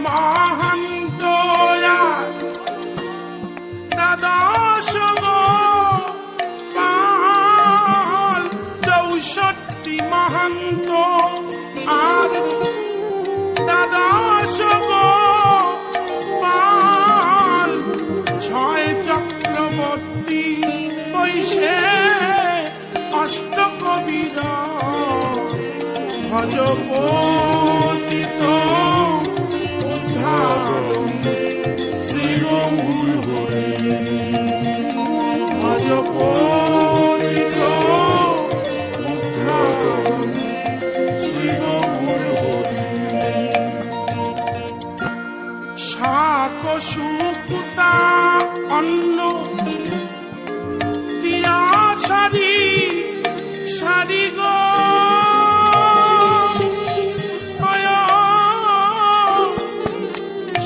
মহান্ত দ্বাদশ পাল 64 মহান্ত আর দ্বাদশ পাল 6 চক্রবর্তী বৈশে অষ্টকবীর ভজ পতিত উদ্ধারণী শ্রী গৌর হরি ভজ পতিত উদ্ধারণী শ্রী গৌর হরি শাক শুকুতা অন্ন দিয়া সারি সারি গো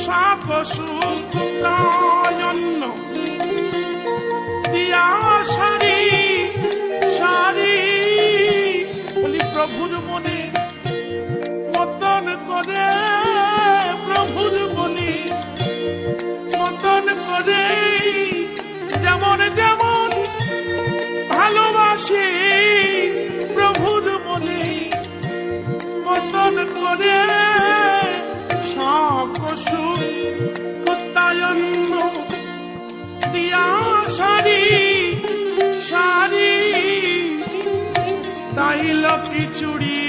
শাক শুকুতা অন্ন দিয়া সারি সারি বলি প্রভুর মনে মতন করে প্রভুর মনে মতন করে যেমন যেমন ভালোবাসে প্রভুর মনে মতন করে সকসু কুতায়ন্ন দিয়া সারি সারি তাইল খিচুড়ি